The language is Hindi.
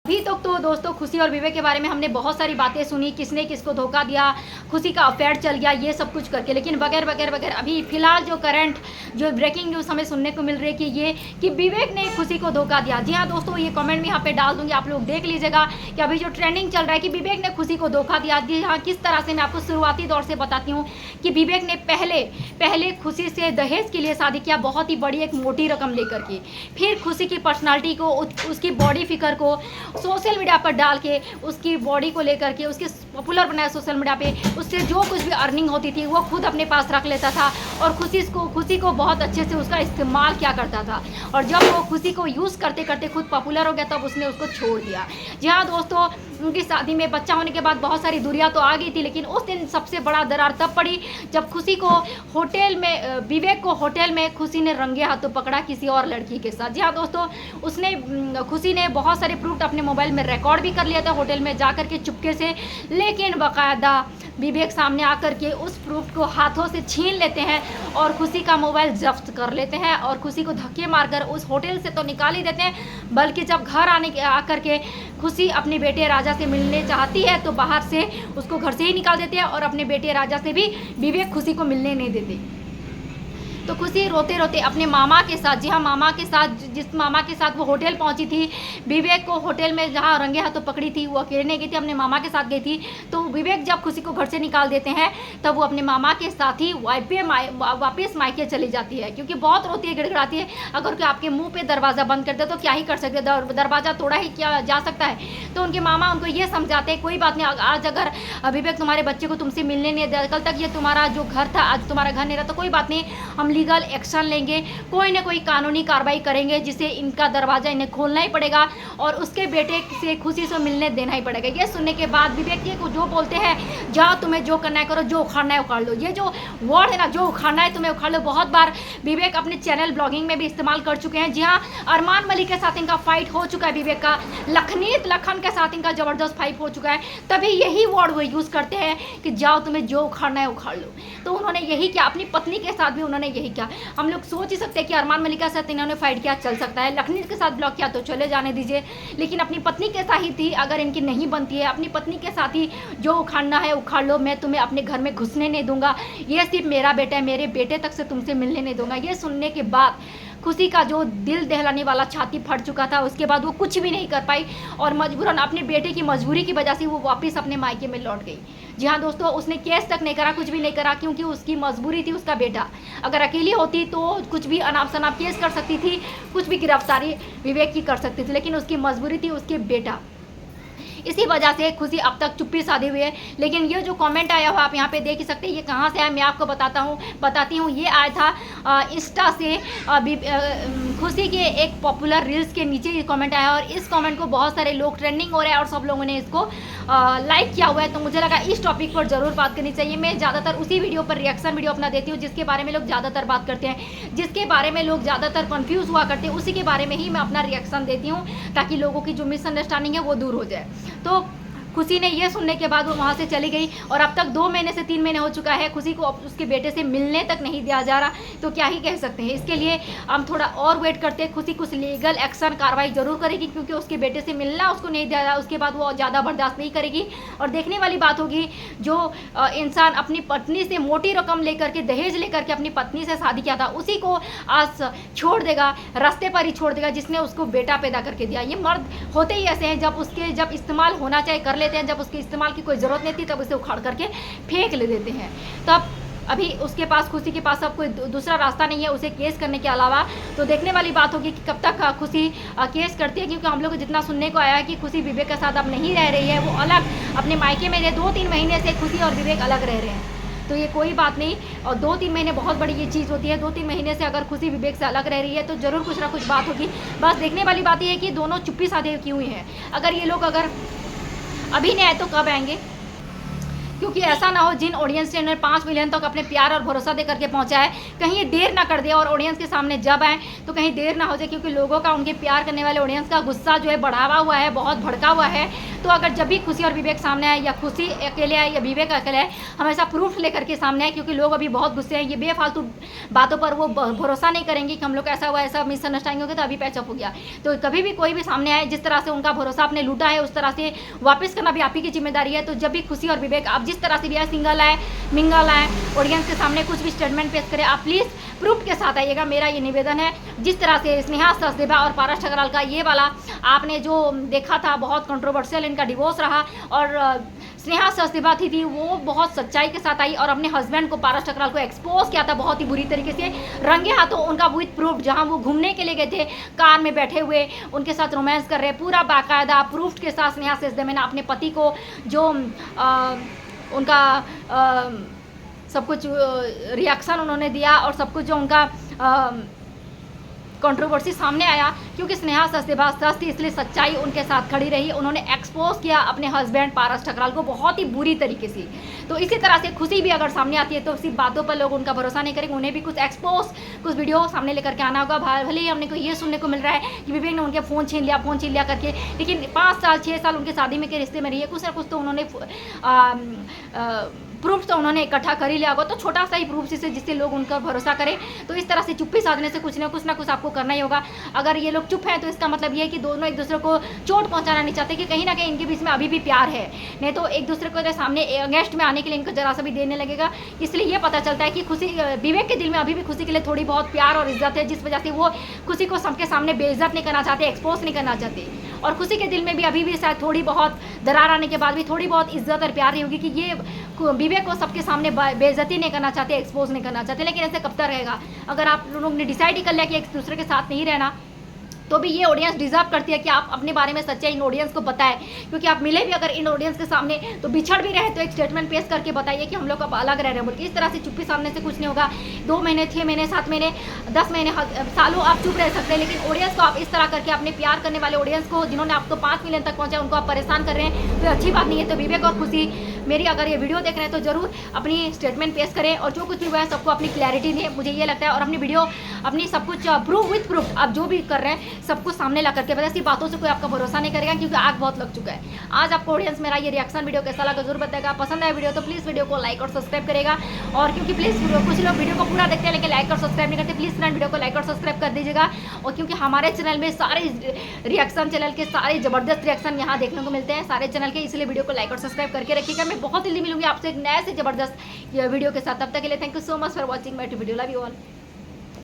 अभी तक तो दोस्तों खुशी और विवेक के बारे में हमने बहुत सारी बातें सुनी, किसने किसको धोखा दिया, खुशी का अफेयर चल गया, ये सब कुछ करके, लेकिन वगैरह अभी फिलहाल जो करंट जो ब्रेकिंग न्यूज़ हमें सुनने को मिल रही है कि विवेक ने खुशी को धोखा दिया। जी हाँ दोस्तों, ये कमेंट में यहाँ पे डाल दूंगी, आप लोग देख लीजिएगा कि अभी जो ट्रेंडिंग चल रहा है कि विवेक ने खुशी को धोखा दिया। जी हाँ, किस तरह से मैं आपको शुरुआती दौर से बताती हूँ कि विवेक ने पहले खुशी से दहेज के लिए शादी किया, बहुत ही बड़ी एक मोटी रकम लेकर के। फिर खुशी की पर्सनालिटी को, उसकी बॉडी फिगर को सोशल मीडिया पर डाल के, उसकी बॉडी को लेकर के उसके पॉपुलर बनाया सोशल मीडिया पे। उससे जो कुछ भी अर्निंग होती थी वो खुद अपने पास रख लेता था और खुशी को बहुत अच्छे से उसका इस्तेमाल किया करता था। और जब वो खुशी को यूज़ करते करते खुद पॉपुलर हो गया तब उसने उसको छोड़ दिया। जी हाँ दोस्तों, उनकी शादी में बच्चा होने के बाद बहुत सारी दूरियां तो आ गई थी, लेकिन उस दिन सबसे बड़ा दरार तब पड़ी जब विवेक को होटल में खुशी ने रंगे हाथों पकड़ा किसी और लड़की के साथ। जी हाँ दोस्तों, खुशी ने बहुत सारे प्रूफ अपने मोबाइल में रिकॉर्ड भी कर लिया था होटल में जाकर के चुपके से, लेकिन बाकायदा विवेक सामने आकर के उस प्रूफ को हाथों से छीन लेते हैं और खुशी का मोबाइल जब्त कर लेते हैं और खुशी को धक्के मारकर उस होटल से तो निकाल ही देते हैं, बल्कि जब घर आकर के खुशी अपने बेटे राजा से मिलने चाहती है तो बाहर से उसको घर से ही निकाल देते हैं और अपने बेटे राजा से भी विवेक खुशी को मिलने नहीं देते। तो खुशी रोते रोते अपने मामा के साथ, जी हाँ मामा के साथ, जिस मामा के साथ वो होटल पहुंची थी, विवेक को होटल में जहाँ रंगे हाथों पकड़ी थी वो अकेले नहीं गई थी, अपने मामा के साथ गई थी। तो विवेक जब खुशी को घर से निकाल देते हैं तब वो अपने मामा के साथ ही वापस मायके चली जाती है, क्योंकि बहुत रोती है, गिड़गिड़ाती है। अगर कोई आपके मुँह पर दरवाज़ा बंद कर दे तो क्या ही कर सकते, दरवाज़ा तोड़ा ही क्या जा सकता है। तो उनके मामा उनको ये समझाते हैं, कोई बात नहीं, आज अगर विवेक तुम्हारे बच्चे को तुमसे मिलने नहीं दिया, कल तक ये तुम्हारा जो घर था आज तुम्हारा घर नहीं रहा, तो कोई बात नहीं, हम लीगल एक्शन लेंगे, कोई ना कोई कानूनी कार्रवाई करेंगे जिससे इनका दरवाजा इन्हें खोलना ही पड़ेगा और उसके बेटे से खुशी से मिलने देना ही पड़ेगा। ये सुनने के बाद विवेक जी को जो बोलते हैं, जाओ तुम्हें जो करना है करो, जो उखाड़ना है उखाड़ लो, ये जो वर्ड है ना, जो उखाड़ना है तुम्हें उखाड़ लो, बहुत बार विवेक अपने चैनल ब्लॉगिंग में भी इस्तेमाल कर चुके हैं। जी हाँ, अरमान मलिक के साथ इनका फाइट हो चुका है, विवेक का लखनीत लखन के साथ इनका जबरदस्त फाइट हो चुका है, तभी यही वर्ड वो यूज़ करते हैं कि जाओ तुम्हें जो उखाड़ना है उखाड़ लो। तो उन्होंने यही किया, अपनी पत्नी के साथ भी उन्होंने यही किया। हम लोग सोच ही सकते हैं कि अरमान मलिक के साथ इन्होंने फाइट किया, चल सकता है, लखनी के साथ ब्लॉक किया तो चले जाने दीजिए, लेकिन अपनी पत्नी के साथ ही थी, अगर इनकी नहीं बनती है अपनी पत्नी के साथ ही जो उखाड़ना है उखाड़ लो, मैं तुम्हें अपने घर में घुसने नहीं दूंगा, ये सिर्फ मेरा बेटा है, मेरे बेटे तक से तुमसे मिलने नहीं दूंगा। ये सुनने के बाद खुशी का जो दिल दहलाने वाला छाती फट चुका था, उसके बाद वो कुछ भी नहीं कर पाई और मजबूरन अपने बेटे की मजबूरी की वजह से वो वापस अपने मायके में लौट गई। जी हाँ दोस्तों, उसने केस तक नहीं करा, कुछ भी नहीं करा, क्योंकि उसकी मजबूरी थी, उसका बेटा। अगर अकेली होती तो कुछ भी अनाप शनाप केस कर सकती थी, कुछ भी गिरफ्तारी विवेक की कर सकती थी, लेकिन उसकी मजबूरी थी उसके बेटा। इसी वजह से खुशी अब तक चुप्पी साधे हुए है। लेकिन ये जो कमेंट आया हुआ आप यहाँ पे देख ही सकते हैं, ये कहाँ से आया मैं आपको बताती हूँ। ये आया था इंस्टा से, खुशी के एक पॉपुलर रील्स के नीचे ये कमेंट आया और इस कमेंट को बहुत सारे लोग ट्रेंडिंग हो रहे हैं और सब लोगों ने इसको लाइक किया हुआ है। तो मुझे लगा इस टॉपिक पर ज़रूर बात करनी चाहिए। मैं ज़्यादातर उसी वीडियो पर रिएक्शन वीडियो अपना देती हूँ जिसके बारे में लोग ज़्यादातर बात करते हैं, जिसके बारे में लोग ज़्यादातर कन्फ्यूज़ हुआ करते हैं, उसी के बारे में ही मैं अपना रिएक्शन देती हूँ ताकि लोगों की जो मिसअंडरस्टैंडिंग है वो दूर हो जाए। तो खुशी ने ये सुनने के बाद वो वहाँ से चली गई और अब तक 2 महीने से 3 महीने हो चुका है, खुशी को उसके बेटे से मिलने तक नहीं दिया जा रहा। तो क्या ही कह सकते हैं, इसके लिए हम थोड़ा और वेट करते हैं। खुशी कुछ लीगल एक्शन कार्रवाई जरूर करेगी, क्योंकि उसके बेटे से मिलना उसको नहीं दिया जा रहा, उसके बाद वो ज़्यादा बर्दाश्त नहीं करेगी। और देखने वाली बात होगी, जो इंसान अपनी पत्नी से मोटी रकम लेकर के, दहेज लेकर के अपनी पत्नी से शादी किया था, उसी को आज छोड़ देगा, रास्ते पर ही छोड़ देगा जिसने उसको बेटा पैदा करके दिया। ये मर्द होते ही ऐसे हैं, जब इस्तेमाल होना चाहिए कर लेते हैं, जब उसके इस्तेमाल की कोई ज़रूरत नहीं थी तब उसे उखाड़ करके फेंक ले देते हैं। तब अभी उसके पास, खुशी के पास अब कोई दूसरा रास्ता नहीं है उसे केस करने के अलावा। तो देखने वाली बात होगी कि कब तक खुशी केस करती है, क्योंकि हम लोग को जितना सुनने को आया है कि खुशी विवेक के साथ अब नहीं रह रही है, वो अलग अपने मायके में 2-3 महीने से खुशी और विवेक अलग रह रहे हैं। तो ये कोई बात नहीं, और 2-3 महीने बहुत बड़ी ये चीज़ होती है। 2-3 महीने से अगर खुशी विवेक से अलग रह रही है तो ज़रूर कुछ ना कुछ बात होगी। बस देखने वाली बात ये है कि दोनों चुप्पी साधे क्यों हुई हैं। अगर ये लोग अगर अभी नहीं आए तो कब आएंगे, क्योंकि ऐसा ना हो जिन ऑडियंस ने 5 मिलियन तक अपने प्यार और भरोसा दे करके पहुंचा है, कहीं ये देर ना कर दे और ऑडियंस के सामने जब आए तो कहीं देर ना हो जाए, क्योंकि लोगों का, उनके प्यार करने वाले ऑडियंस का गुस्सा जो है बढ़ावा हुआ है, बहुत भड़का हुआ है। तो अगर जब भी खुशी और विवेक सामने आए, या खुशी अकेले आए या विवेक अकेले आए, हमेशा प्रूफ लेकर के सामने आए, क्योंकि लोग अभी बहुत गुस्से हैं। ये बेफालतू बातों पर वो भरोसा नहीं करेंगे कि हम लोग ऐसा हुआ, ऐसा मिसअंडरस्टैंडिंग हो गया तो अभी पैचअप हो गया। तो कभी भी कोई भी सामने आए, जिस तरह से उनका भरोसा आपने लूटा है उस तरह से वापस करना भी आप ही की जिम्मेदारी है। तो जब भी खुशी और विवेक आप जिस तरह से भी आए, सिंगल आए, मिंगल आए, ऑडियंस के सामने कुछ भी स्टेटमेंट पेश करें, आप प्लीज़ प्रूफ के साथ आइएगा, मेरा ये निवेदन है। जिस तरह से स्नेहा सचदेवा और पारस ठकराल का ये वाला आपने जो देखा था, बहुत कंट्रोवर्शियल इनका डिवोर्स रहा, और स्नेहा सचदेवा थी वो बहुत सच्चाई के साथ आई और अपने हस्बैंड को, पारस ठकराल को एक्सपोज किया था बहुत ही बुरी तरीके से, रंगे हाथों उनका विथ प्रूफ, जहां वो घूमने के लिए गए थे, कार में बैठे हुए उनके साथ रोमांस कर रहे, पूरा बाकायदा प्रूफ के साथ स्नेहा सचदेवा ने अपने पति को जो उनका सब कुछ रिएक्शन उन्होंने दिया और सब कुछ जो उनका कंट्रोवर्सी सामने आया, क्योंकि स्नेहा सचदेवा सच थी, इसलिए सच्चाई उनके साथ खड़ी रही। उन्होंने एक्सपोज किया अपने हस्बैंड पारस ठकराल को बहुत ही बुरी तरीके से। तो इसी तरह से खुशी भी अगर सामने आती है तो सिर्फ बातों पर लोग उनका भरोसा नहीं करेंगे, उन्हें भी कुछ एक्सपोज, कुछ वीडियो सामने लेकर के आना होगा। भले ही हमने को ये सुनने को मिल रहा है कि विवेक ने उनके फ़ोन छीन लिया करके, लेकिन 5 साल 6 साल उनके शादी में के रिश्ते में रही है, कुछ ना कुछ तो उन्होंने प्रूफ तो उन्होंने इकट्ठा कर ही लिया होगा। तो छोटा सा ही प्रूफ जिससे लोग उनका भरोसा करें। तो इस तरह से चुप्पी साधने से कुछ ना कुछ आपको करना ही होगा। अगर ये लोग चुप हैं तो इसका मतलब ये है कि दोनों एक दूसरे को चोट पहुंचाना नहीं चाहते, कि कहीं ना कहीं इनके बीच में अभी भी प्यार है, नहीं तो एक दूसरे को सामने अगेंस्ट में आने के लिए इनको जरा सा भी देने लगेगा। इसलिए ये पता चलता है कि खुशी, विवेक के दिल में अभी भी खुशी के लिए थोड़ी बहुत प्यार और इज्जत है, जिस वजह से वो खुशी को सबके सामने बेइज्जत नहीं करना चाहते, एक्सपोज नहीं करना चाहते। और खुशी के दिल में भी अभी भी शायद थोड़ी बहुत दरार आने के बाद भी थोड़ी बहुत इज्जत और प्यार रही होगी, कि ये विवेक को सबके सामने बेइज्जती नहीं करना चाहते, एक्सपोज नहीं करना चाहते। लेकिन ऐसे कब तक रहेगा? अगर आप लोगों ने डिसाइड ही कर लिया कि एक दूसरे के साथ नहीं रहना, तो भी ये ऑडियंस डिजर्व करती है कि आप अपने बारे में सच्चाई इन ऑडियंस को बताएं। क्योंकि आप मिले भी अगर इन ऑडियंस के सामने तो बिछड़ भी रहे तो एक स्टेटमेंट पेश करके बताइए कि हम लोग अब अलग रह रहे हैं बोल के। इस तरह से चुप्पी सामने से कुछ नहीं होगा। 2 महीने, 6 महीने, 7 महीने, 10 महीने, सालों आप चुप रह सकते हैं, लेकिन ऑडियंस को आप इस तरह करके अपने प्यार करने वाले ऑडियंस को, जिन्होंने आपको 5 मिलियन तक पहुंचा, उनको आप परेशान कर रहे हैं, तो अच्छी बात नहीं है। तो विवेक और खुशी, मेरी अगर ये वीडियो देख रहे हैं तो जरूर अपनी स्टेटमेंट पेश करें और जो कुछ भी हुआ है सबको अपनी क्लैरिटी दें, मुझे ये लगता है। और अपनी वीडियो, अपनी सब कुछ प्रूफ विथ प्रूफ आप जो भी कर रहे हैं सब कुछ सामने ला करके बताइए। बातों से कोई आपका भरोसा नहीं करेगा, क्योंकि आग बहुत लग चुका है। आज आपको ऑडियंस मेरा ये रिएक्शन वीडियो कैसा लगा जरूर बताएगा। पसंद आया वीडियो तो प्लीज़ वीडियो को लाइक और सब्सक्राइब करेगा। और क्योंकि प्लीज़ कुछ लोग वीडियो को पूरा देखते हैं लेकिन लाइक और सब्सक्राइब नहीं करते, प्लीज़ फ्रेंड वीडियो को लाइक और सब्सक्राइब कर दीजिएगा। और क्योंकि हमारे चैनल में सारे रिएक्शन, चैनल के सारे ज़बरदस्त रिएक्शन यहाँ देखने को मिलते हैं सारे चैनल के, इसलिए वीडियो को लाइक और सब्सक्राइब करके रखिएगा। मैं बहुत जल्दी मिलूंगी आपसे एक नए से ज़बरदस्त वीडियो के साथ। तब तक के लिए thank you so much for watching my video. Love you all.